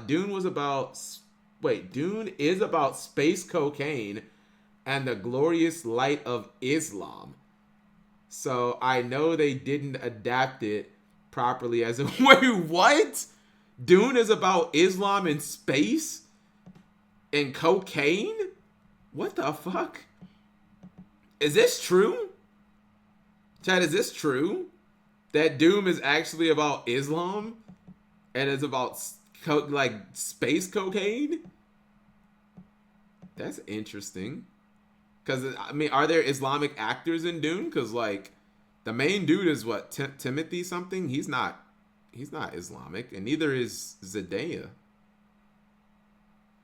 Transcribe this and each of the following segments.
Dune was about. Wait, Dune is about space cocaine and the glorious light of Islam. So I know they didn't adapt it properly as a. Wait, what? Dune is about Islam and space and cocaine? What the fuck? Is this true? Chad, is this true? That Doom is actually about Islam and it's about like space cocaine? That's interesting. Because I mean, are there Islamic actors in Dune? Because like, the main dude is what Timothy something. He's not. He's not Islamic, and neither is Zendaya.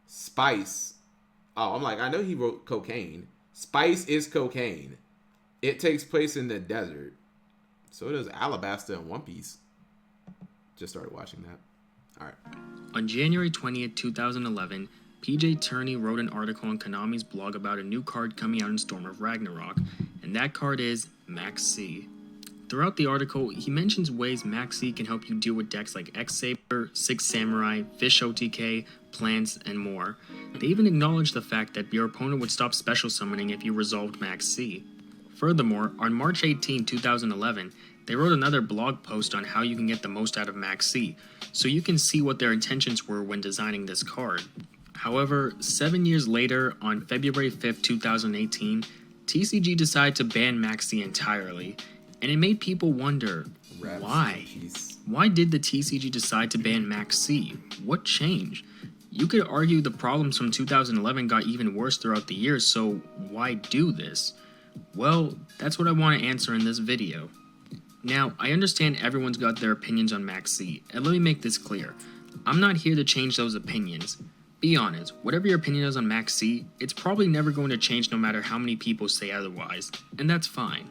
Spice. Oh, I'm like, I know he wrote cocaine. Spice is cocaine. It takes place in the desert. So does Alabasta and One Piece. Just started watching that. All right. On January 20th, 2011, PJ Turney wrote an article on Konami's blog about a new card coming out in Storm of Ragnarok, and that card is Max C. Throughout the article, he mentions ways Max C can help you deal with decks like X-Saber, Six Samurai, Fish OTK, Plants, and more. They even acknowledge the fact that your opponent would stop special summoning if you resolved Max C. Furthermore, on March 18, 2011, they wrote another blog post on how you can get the most out of Max C, so you can see what their intentions were when designing this card. However, 7 years later, on February 5, 2018, TCG decided to ban Max C entirely, and it made people wonder, why? Why did the TCG decide to ban Max C? What changed? You could argue the problems from 2011 got even worse throughout the years, so why do this? Well, that's what I want to answer in this video. Now, I understand everyone's got their opinions on Max C, and let me make this clear. I'm not here to change those opinions. Be honest, whatever your opinion is on Max C, it's probably never going to change no matter how many people say otherwise, and that's fine.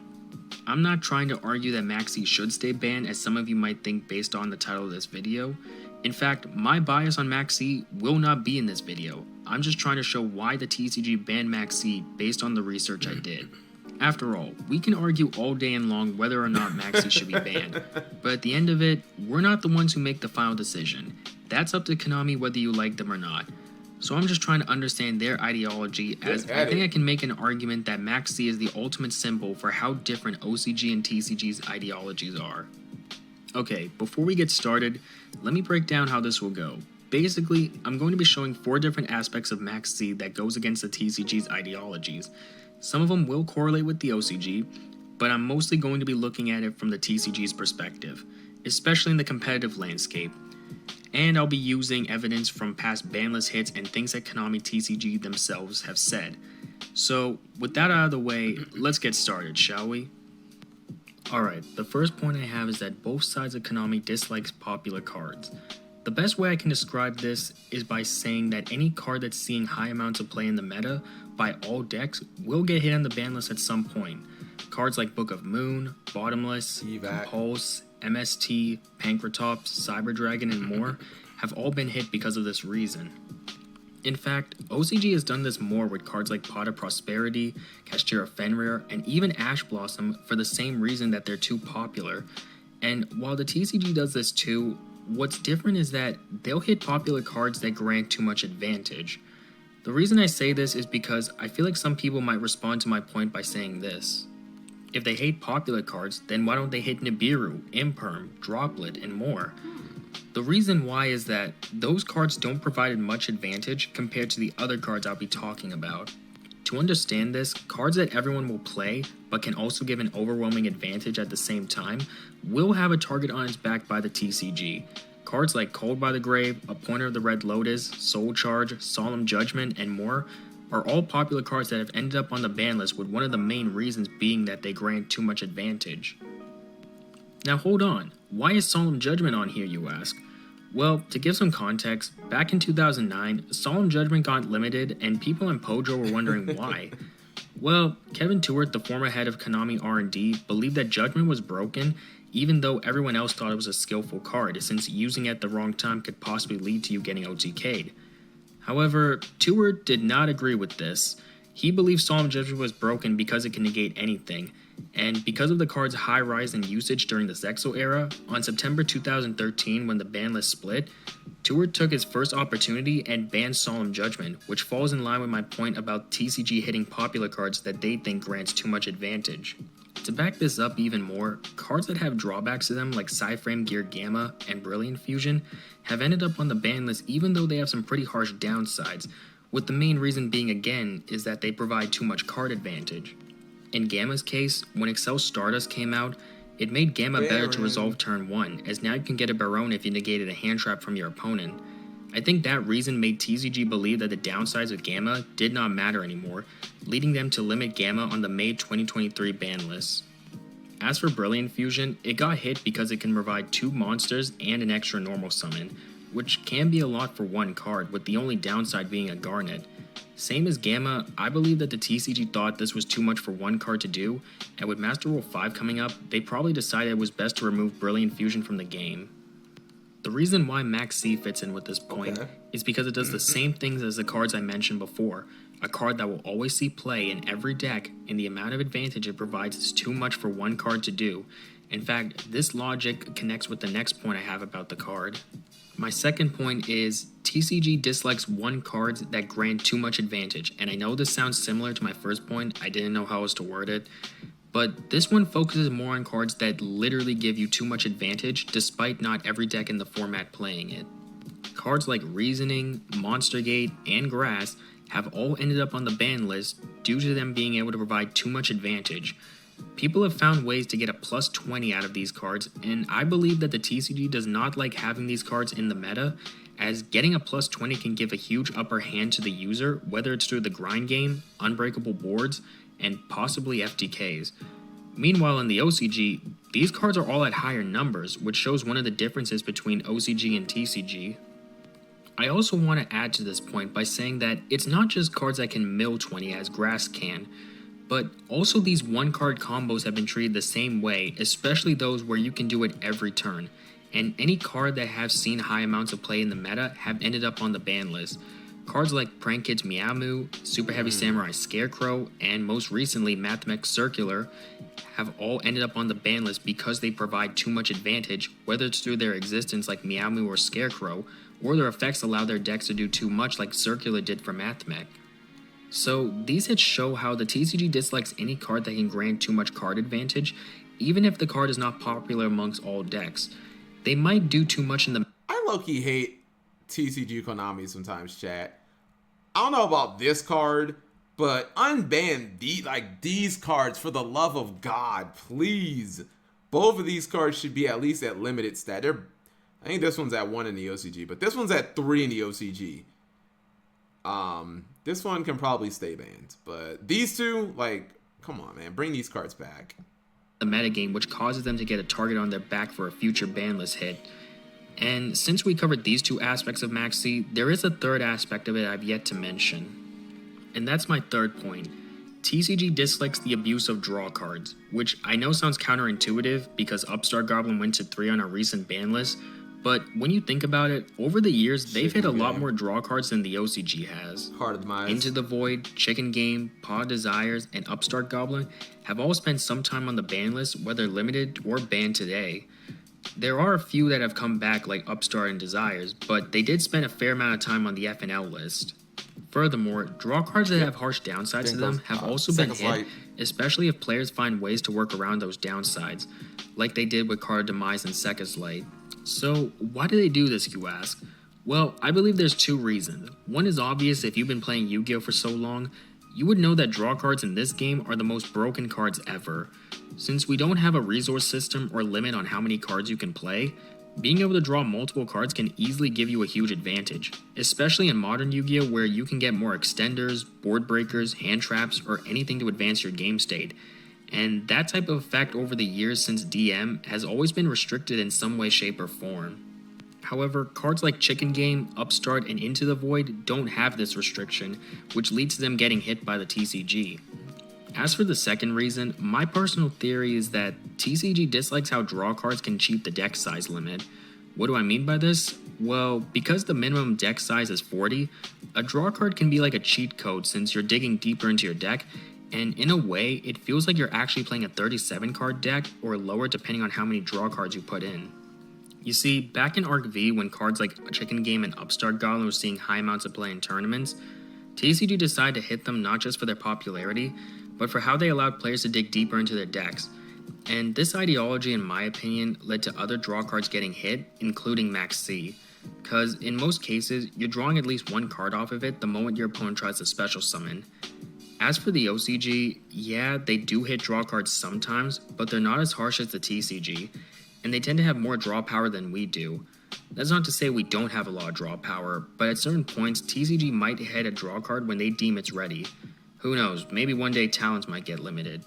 I'm not trying to argue that Max C should stay banned as some of you might think based on the title of this video. In fact, my bias on Max C will not be in this video. I'm just trying to show why the TCG banned Max C based on the research I did. After all, we can argue all day and long whether or not Max C should be banned, but at the end of it, we're not the ones who make the final decision. That's up to Konami whether you like them or not. So I'm just trying to understand their ideology, as I think I can make an argument that Max C is the ultimate symbol for how different OCG and TCG's ideologies are. Okay, before we get started, let me break down how this will go. Basically, I'm going to be showing 4 different aspects of Max C that goes against the TCG's ideologies. Some of them will correlate with the OCG, but I'm mostly going to be looking at it from the TCG's perspective, especially in the competitive landscape. And I'll be using evidence from past banlist hits and things that Konami TCG themselves have said. So, with that out of the way, let's get started, shall we? Alright, the first point I have is that both sides of Konami dislikes popular cards. The best way I can describe this is by saying that any card that's seeing high amounts of play in the meta by all decks will get hit on the ban list at some point. Cards like Book of Moon, Bottomless, Compulse, MST, Pankratops, Cyber Dragon, and more have all been hit because of this reason. In fact, OCG has done this more with cards like Pot of Prosperity, Kashtira Fenrir, and even Ash Blossom for the same reason that they're too popular. And while the TCG does this too, what's different is that they'll hit popular cards that grant too much advantage. The reason I say this is because I feel like some people might respond to my point by saying this. If they hate popular cards, then why don't they hate Nibiru, Imperm, Droplet, and more? The reason why is that those cards don't provide much advantage compared to the other cards I'll be talking about. To understand this, cards that everyone will play, but can also give an overwhelming advantage at the same time, will have a target on its back by the TCG. Cards like Cold by the Grave, Appointer of the Red Lotus, Soul Charge, Solemn Judgment, and more are all popular cards that have ended up on the ban list, with one of the main reasons being that they grant too much advantage. Now hold on, why is Solemn Judgment on here, you ask? Well, to give some context, back in 2009, Solemn Judgment got limited and people in Pojo were wondering why. Well, Kevin Tewart, the former head of Konami R&D, believed that Judgment was broken, even though everyone else thought it was a skillful card, since using it at the wrong time could possibly lead to you getting OTK'd. However, Tewart did not agree with this. He believed Solemn Judgment was broken because it can negate anything, And because of the card's high rise in usage during the Zexal era, on September 2013 when the ban list split, Tour took its first opportunity and banned Solemn Judgment, which falls in line with my point about TCG hitting popular cards that they think grants too much advantage. To back this up even more, cards that have drawbacks to them like Psyframe Gear Gamma and Brilliant Fusion have ended up on the ban list even though they have some pretty harsh downsides, with the main reason being again is that they provide too much card advantage. In Gamma's case, when Excel Stardust came out, it made Gamma better to resolve turn 1, as now you can get a Baron if you negated a hand trap from your opponent. I think that reason made TCG believe that the downsides of Gamma did not matter anymore, leading them to limit Gamma on the May 2023 ban list. As for Brilliant Fusion, it got hit because it can provide 2 monsters and an extra normal summon, which can be a lot for one card, with the only downside being a Garnet. Same as Gamma, I believe that the TCG thought this was too much for one card to do, and with Master Rule 5 coming up, they probably decided it was best to remove Brilliant Fusion from the game. The reason why Max C fits in with this point is because it does the same things as the cards I mentioned before. A card that will always see play in every deck, and the amount of advantage it provides is too much for one card to do. In fact, this logic connects with the next point I have about the card. My second point is TCG dislikes one cards that grant too much advantage, and I know this sounds similar to my first point, I didn't know how else to word it, but this one focuses more on cards that literally give you too much advantage despite not every deck in the format playing it. Cards like Reasoning, Monster Gate, and Grass have all ended up on the ban list due to them being able to provide too much advantage. People have found ways to get a plus 20 out of these cards, and I believe that the TCG does not like having these cards in the meta, as getting a plus 20 can give a huge upper hand to the user, whether it's through the grind game, unbreakable boards, and possibly FTKs. Meanwhile in the OCG, these cards are all at higher numbers, which shows one of the differences between OCG and TCG. I also want to add to this point by saying that it's not just cards that can mill 20 as Grass can, but also these one card combos have been treated the same way, especially those where you can do it every turn, and any card that have seen high amounts of play in the meta have ended up on the ban list. Cards like Prank Kids Meow Moo, Super Heavy Samurai Scarecrow, and most recently Mathmech Circular have all ended up on the ban list because they provide too much advantage, whether it's through their existence like Meow Moo or Scarecrow, or their effects allow their decks to do too much like Circular did for Mathmech. So these hits show how the TCG dislikes any card that can grant too much card advantage, even if the card is not popular amongst all decks. They might do too much in the... I low-key hate TCG Konami sometimes, chat. I don't know about this card, but unban these cards for the love of God, please. Both of these cards should be at least at limited stat. I think this one's at 1 in the OCG, but this one's at 3 in the OCG. This one can probably stay banned, but these two, like, come on, man, bring these cards back. The metagame, which causes them to get a target on their back for a future ban list hit. And since we covered these two aspects of Max C, there is a third aspect of it I've yet to mention. And that's my third point. TCG dislikes the abuse of draw cards, which I know sounds counterintuitive because Upstart Goblin went to 3 on a recent ban list, but when you think about it, over the years, they've hit a lot more draw cards than the OCG has. Heart of the Demise. Into the Void, Chicken Game, Paw Desires, and Upstart Goblin have all spent some time on the ban list, whether limited or banned today. There are a few that have come back like Upstart and Desires, but they did spend a fair amount of time on the FNL list. Furthermore, draw cards that have harsh downsides to them have also been hit, especially if players find ways to work around those downsides, like they did with Card Demise and Sekka's Light. So, why do they do this, you ask? Well, I believe there's two reasons. One is obvious. If you've been playing Yu-Gi-Oh for so long, you would know that draw cards in this game are the most broken cards ever. Since we don't have a resource system or limit on how many cards you can play, being able to draw multiple cards can easily give you a huge advantage, especially in modern Yu-Gi-Oh where you can get more extenders, board breakers, hand traps, or anything to advance your game state. And that type of effect over the years since DM has always been restricted in some way, shape, or form. However, cards like Chicken Game, Upstart, and Into the Void don't have this restriction, which leads to them getting hit by the TCG. As for the second reason, my personal theory is that TCG dislikes how draw cards can cheat the deck size limit. What do I mean by this? Well, because the minimum deck size is 40, a draw card can be like a cheat code since you're digging deeper into your deck, And in a way, it feels like you're actually playing a 37 card deck or lower depending on how many draw cards you put in. You see, back in Arc V, when cards like Chicken Game and Upstart Goblin were seeing high amounts of play in tournaments, TCG decided to hit them not just for their popularity, but for how they allowed players to dig deeper into their decks. And this ideology, in my opinion, led to other draw cards getting hit, including Max C. Because in most cases, you're drawing at least one card off of it the moment your opponent tries to special summon. As for the OCG, yeah, they do hit draw cards sometimes, but they're not as harsh as the TCG, and they tend to have more draw power than we do. That's not to say we don't have a lot of draw power, but at certain points, TCG might hit a draw card when they deem it's ready. Who knows, maybe one day talents might get limited.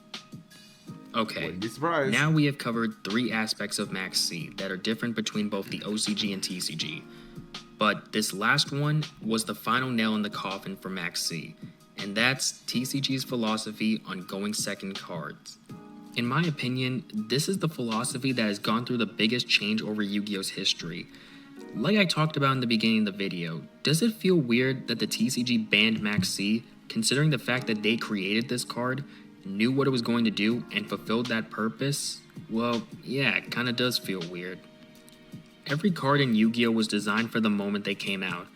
Okay, Wouldn't be surprised. now we have covered 3 aspects of Max C that are different between both the OCG and TCG. But this last one was the final nail in the coffin for Max C, and that's TCG's philosophy on going second cards. In my opinion, this is the philosophy that has gone through the biggest change over Yu-Gi-Oh's history. Like I talked about in the beginning of the video, does it feel weird that the TCG banned Max C, considering the fact that they created this card, knew what it was going to do, and fulfilled that purpose? Well, yeah, it kinda does feel weird. Every card in Yu-Gi-Oh was designed for the moment they came out,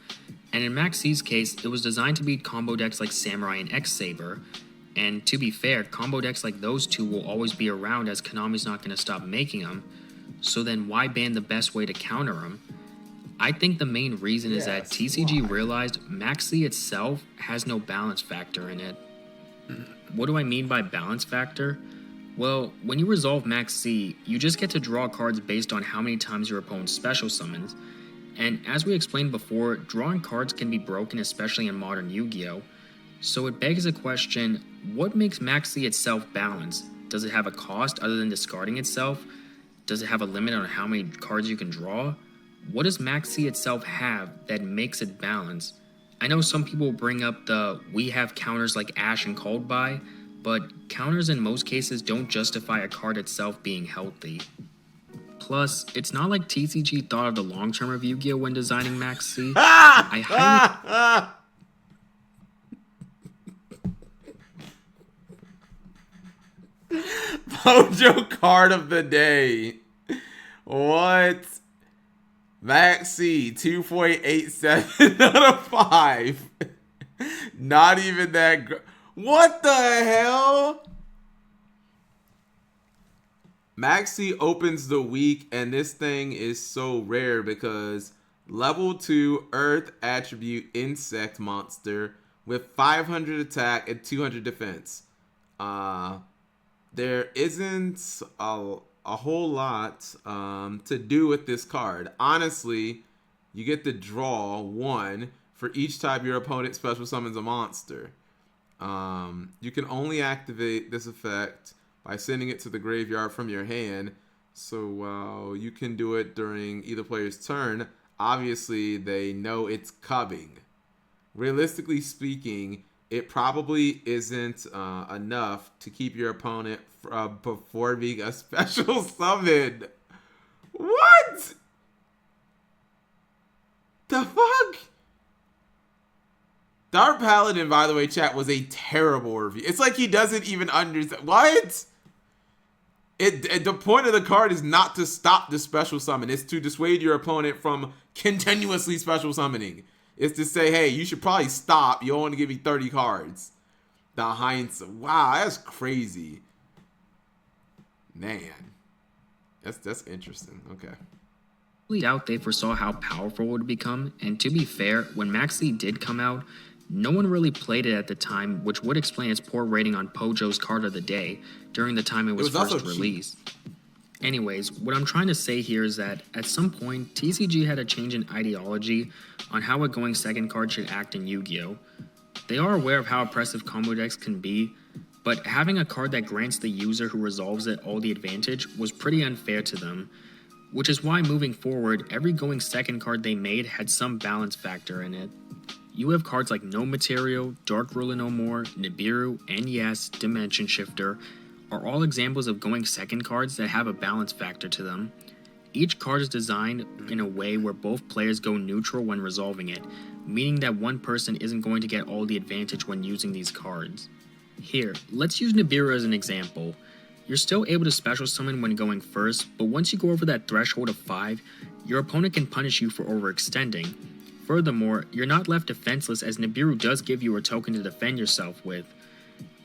and in Max C's case, it was designed to beat combo decks like Samurai and X-Saber. And to be fair, combo decks like those two will always be around as Konami's not going to stop making them, so then why ban the best way to counter them? I think the main reason is that TCG realized Max C itself has no balance factor in it. What do I mean by balance factor? Well, when you resolve Max C, you just get to draw cards based on how many times your opponent special summons, and as we explained before, drawing cards can be broken, especially in modern Yu-Gi-Oh! So it begs the question, what makes Max C itself balanced? Does it have a cost other than discarding itself? Does it have a limit on how many cards you can draw? What does Max C itself have that makes it balanced? I know some people bring up the we have counters like Ash and Cold Buy, but counters in most cases don't justify a card itself being healthy. Plus, it's not like TCG thought of the long term of Yu-Gi-Oh! When designing Max C. I highly Mojo card of the day. What? Maxi 2.87 out of 5. Not even that. What the hell? Maxi opens the week, and this thing is so rare because level 2 Earth attribute insect monster with 500 attack and 200 defense. There isn't a whole lot to do with this card. Honestly, you get to draw 1 for each time your opponent special summons a monster. You can only activate this effect by sending it to the graveyard from your hand. So you can do it during either player's turn. Obviously, they know it's coming. Realistically speaking, it probably isn't enough to keep your opponent from performing a special summon. What? The fuck? Dark Paladin, by the way, chat, was a terrible review. It's like he doesn't even understand. What? The point of the card is not to stop the special summon. It's to dissuade your opponent from continuously special summoning. It's to say, hey, you should probably stop. You only give me 30 cards. The Heinz. Wow, that's crazy. Man. That's interesting. Okay. doubt they foresaw how powerful it would become, and to be fair, when Max C did come out, no one really played it at the time, which would explain its poor rating on Pojo's Card of the Day during the time it was first released. Anyways, what I'm trying to say here is that at some point, TCG had a change in ideology on how a going second card should act in Yu-Gi-Oh! They are aware of how oppressive combo decks can be, but having a card that grants the user who resolves it all the advantage was pretty unfair to them, which is why moving forward, every going second card they made had some balance factor in it. You have cards like No Material, Dark Ruler No More, Nibiru, and yes, Dimension Shifter are all examples of going second cards that have a balance factor to them. Each card is designed in a way where both players go neutral when resolving it, meaning that one person isn't going to get all the advantage when using these cards. Here, let's use Nibiru as an example. You're still able to special summon when going first, but once you go over that threshold of 5, your opponent can punish you for overextending. Furthermore, you're not left defenseless as Nibiru does give you a token to defend yourself with.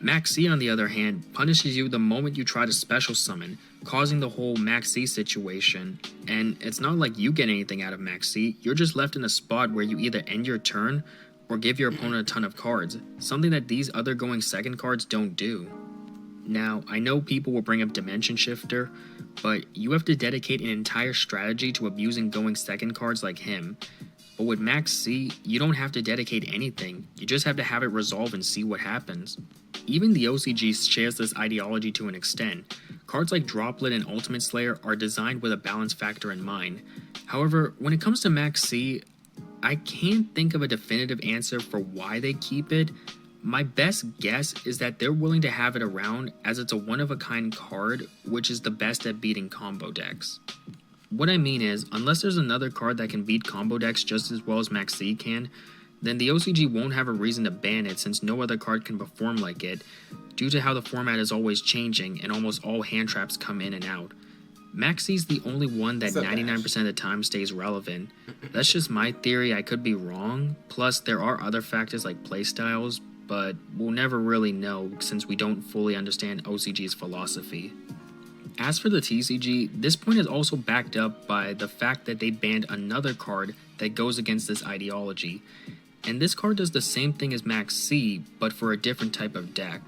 Max C, on the other hand, punishes you the moment you try to special summon, causing the whole Max C situation. And it's not like you get anything out of Max C, you're just left in a spot where you either end your turn or give your opponent a ton of cards, something that these other going second cards don't do. Now, I know people will bring up Dimension Shifter, but you have to dedicate an entire strategy to abusing going second cards like him. But with Max C, you don't have to dedicate anything, you just have to have it resolve and see what happens. Even the OCG shares this ideology to an extent. Cards like Droplet and Ultimate Slayer are designed with a balance factor in mind. However, when it comes to Max C, I can't think of a definitive answer for why they keep it. My best guess is that they're willing to have it around as it's a one-of-a-kind card, which is the best at beating combo decks. What I mean is, unless there's another card that can beat combo decks just as well as Max C can, then the OCG won't have a reason to ban it since no other card can perform like it, due to how the format is always changing and almost all hand traps come in and out. Max C's the only one that 99% of the time stays relevant. That's just my theory, I could be wrong, plus there are other factors like playstyles, but we'll never really know since we don't fully understand OCG's philosophy. As for the TCG, this point is also backed up by the fact that they banned another card that goes against this ideology, and this card does the same thing as Max C, but for a different type of deck.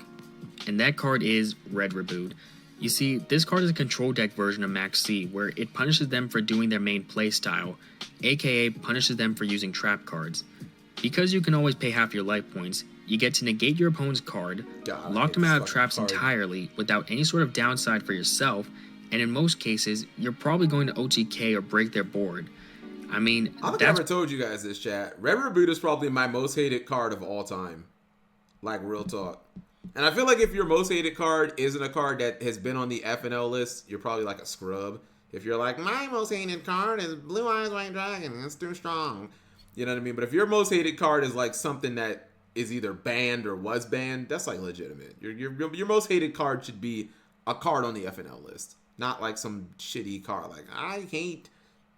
And that card is Red Reboot. You see, this card is a control deck version of Max C, where it punishes them for doing their main playstyle, aka punishes them for using trap cards. Because you can always pay half your life points, you get to negate your opponent's card, lock them out of traps entirely without any sort of downside for yourself, and in most cases, you're probably going to OTK or break their board. I mean, I don't think I ever told you guys this, chat. Red Reboot is probably my most hated card of all time. Like, real talk. And I feel like if your most hated card isn't a card that has been on the FNL list, you're probably like a scrub. If you're like, my most hated card is Blue Eyes White Dragon, it's too strong. You know what I mean? But if your most hated card is like something that is either banned or was banned, that's like legitimate. Your most hated card should be a card on the FNL list, not like some shitty card like I hate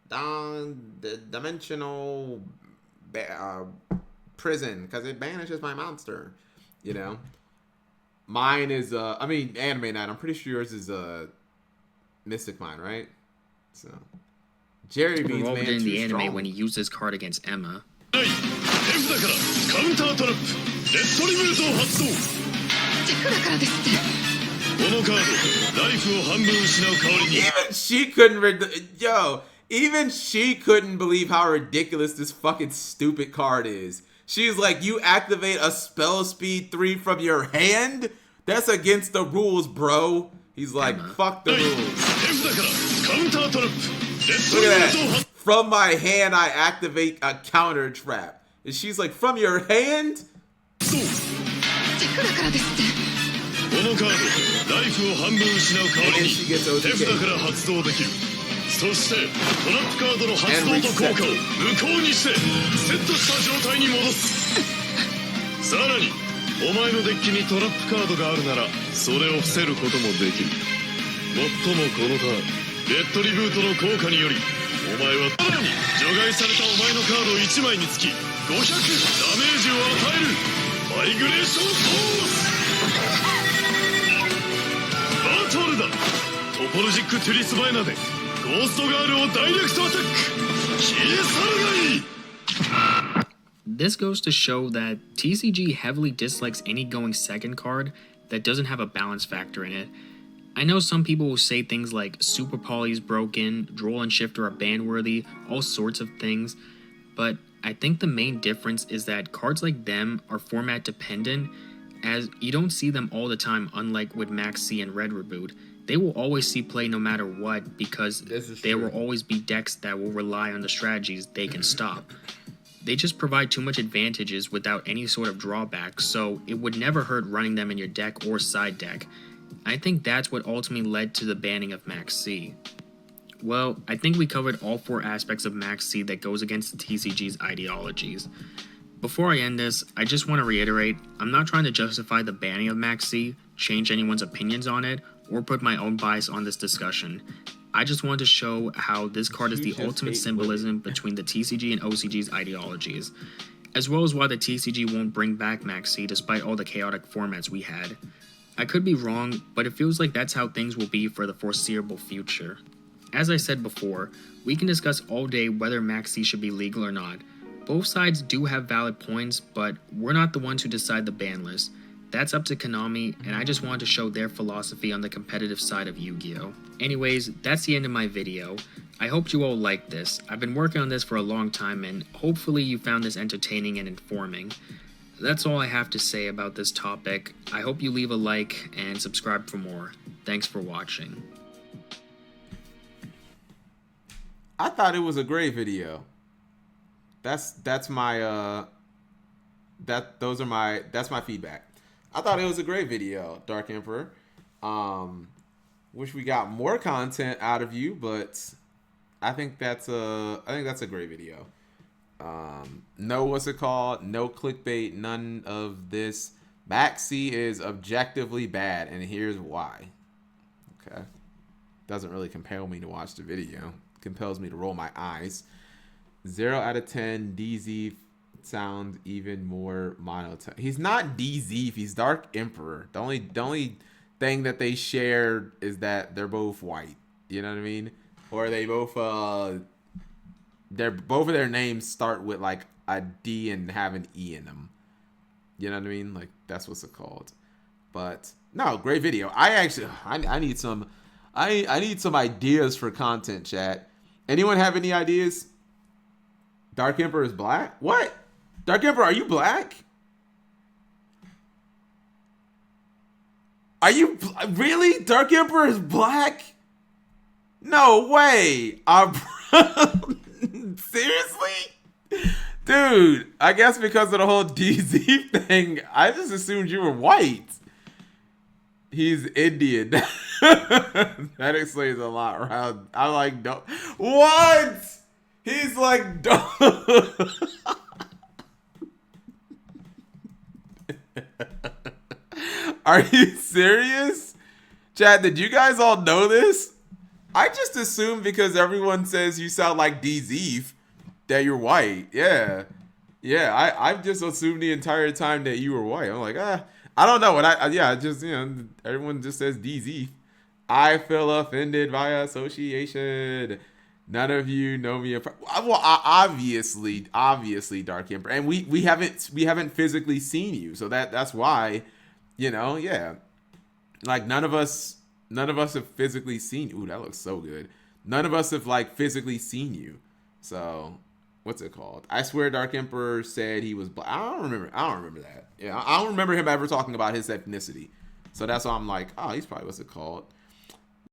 the dimensional prison because it banishes my monster. You know, mine is Anime Night. I'm pretty sure yours is Mystic Mine, right? So Jerry Beans, man, in the anime strong. when he used this card against Emma. Even she couldn't believe how ridiculous this fucking stupid card is. She's like, you activate a spell speed 3 from your hand? That's against the rules, bro. He's like, Emma. Fuck the rules. Look at that. From my hand, I activate a counter trap. And she's like, from your hand? And then she gets OTK. そしてトラップカードの発動と効果を無効にしてセットした状態に戻すさらにお前のデッキにトラップカードがあるならそれを伏せることもできるもっともこのターンレッドリブートの効果によりお前はさらに除外されたお前のカード1枚につき500ダメージを与えるマイグレーションフォースバトルだトポロジックトゥリスバイナで This goes to show that TCG heavily dislikes any going second card that doesn't have a balance factor in it. I know some people will say things like Super Poly is broken, Droll and Shifter are ban-worthy, all sorts of things, but I think the main difference is that cards like them are format dependent, as you don't see them all the time unlike with Max C and Red Reboot. They will always see play no matter what because there will always be decks that will rely on the strategies they can stop. They just provide too much advantages without any sort of drawback, so it would never hurt running them in your deck or side deck. I think that's what ultimately led to the banning of Max C. Well, I think we covered all 4 aspects of Max C that goes against the TCG's ideologies. Before I end this, I just want to reiterate, I'm not trying to justify the banning of Max C, change anyone's opinions on it, or put my own bias on this discussion. I just want to show how this card is the ultimate symbolism between the TCG and OCG's ideologies, as well as why the TCG won't bring back Max C despite all the chaotic formats we had. I could be wrong, but it feels like that's how things will be for the foreseeable future. As I said before, we can discuss all day whether Max C should be legal or not. Both sides do have valid points, but we're not the ones who decide the ban list. That's up to Konami, and I just wanted to show their philosophy on the competitive side of Yu-Gi-Oh! Anyways, that's the end of my video. I hope you all liked this. I've been working on this for a long time, and hopefully you found this entertaining and informing. That's all I have to say about this topic. I hope you leave a like and subscribe for more. Thanks for watching. I thought it was a great video. That's my feedback. I thought it was a great video, Dark Emperor. Wish we got more content out of you, but I think that's a great video. No, what's it called? No clickbait, none of this. Max C is objectively bad, and here's why. Okay. Doesn't really compel me to watch the video. Compels me to roll my eyes. 0 out of 10. DZ sounds even more monotone. He's not DZ. He's Dark Emperor. The only thing that they share is that they're both white. You know what I mean? Or they both both of their names start with like a D and have an E in them. You know what I mean? Like that's what's it called. But no, great video. I need some ideas for content, chat. Anyone have any ideas? Dark Emperor is black? What? Dark Emperor, are you black? Are you really? Dark Emperor is black? No way. Seriously? Dude, I guess because of the whole DZ thing, I just assumed you were white. He's Indian. That explains a lot, around. I'm like, don't. What? He's like, don't. Are you serious? Chad, did you guys all know this? I just assumed because everyone says you sound like DZ that you're white. Yeah. I've just assumed the entire time that you were white. I'm like, I don't know. Everyone just says DZ. I feel offended by association. None of you know me. Well, obviously, Dark Emperor, and we haven't physically seen you, so that's why, yeah. Like none of us have physically seen. Ooh, that looks so good. None of us have like physically seen you. So, what's it called? I swear, Dark Emperor said he was black. I don't remember that. Yeah, I don't remember him ever talking about his ethnicity. So that's why I'm like, oh, he's probably what's it called.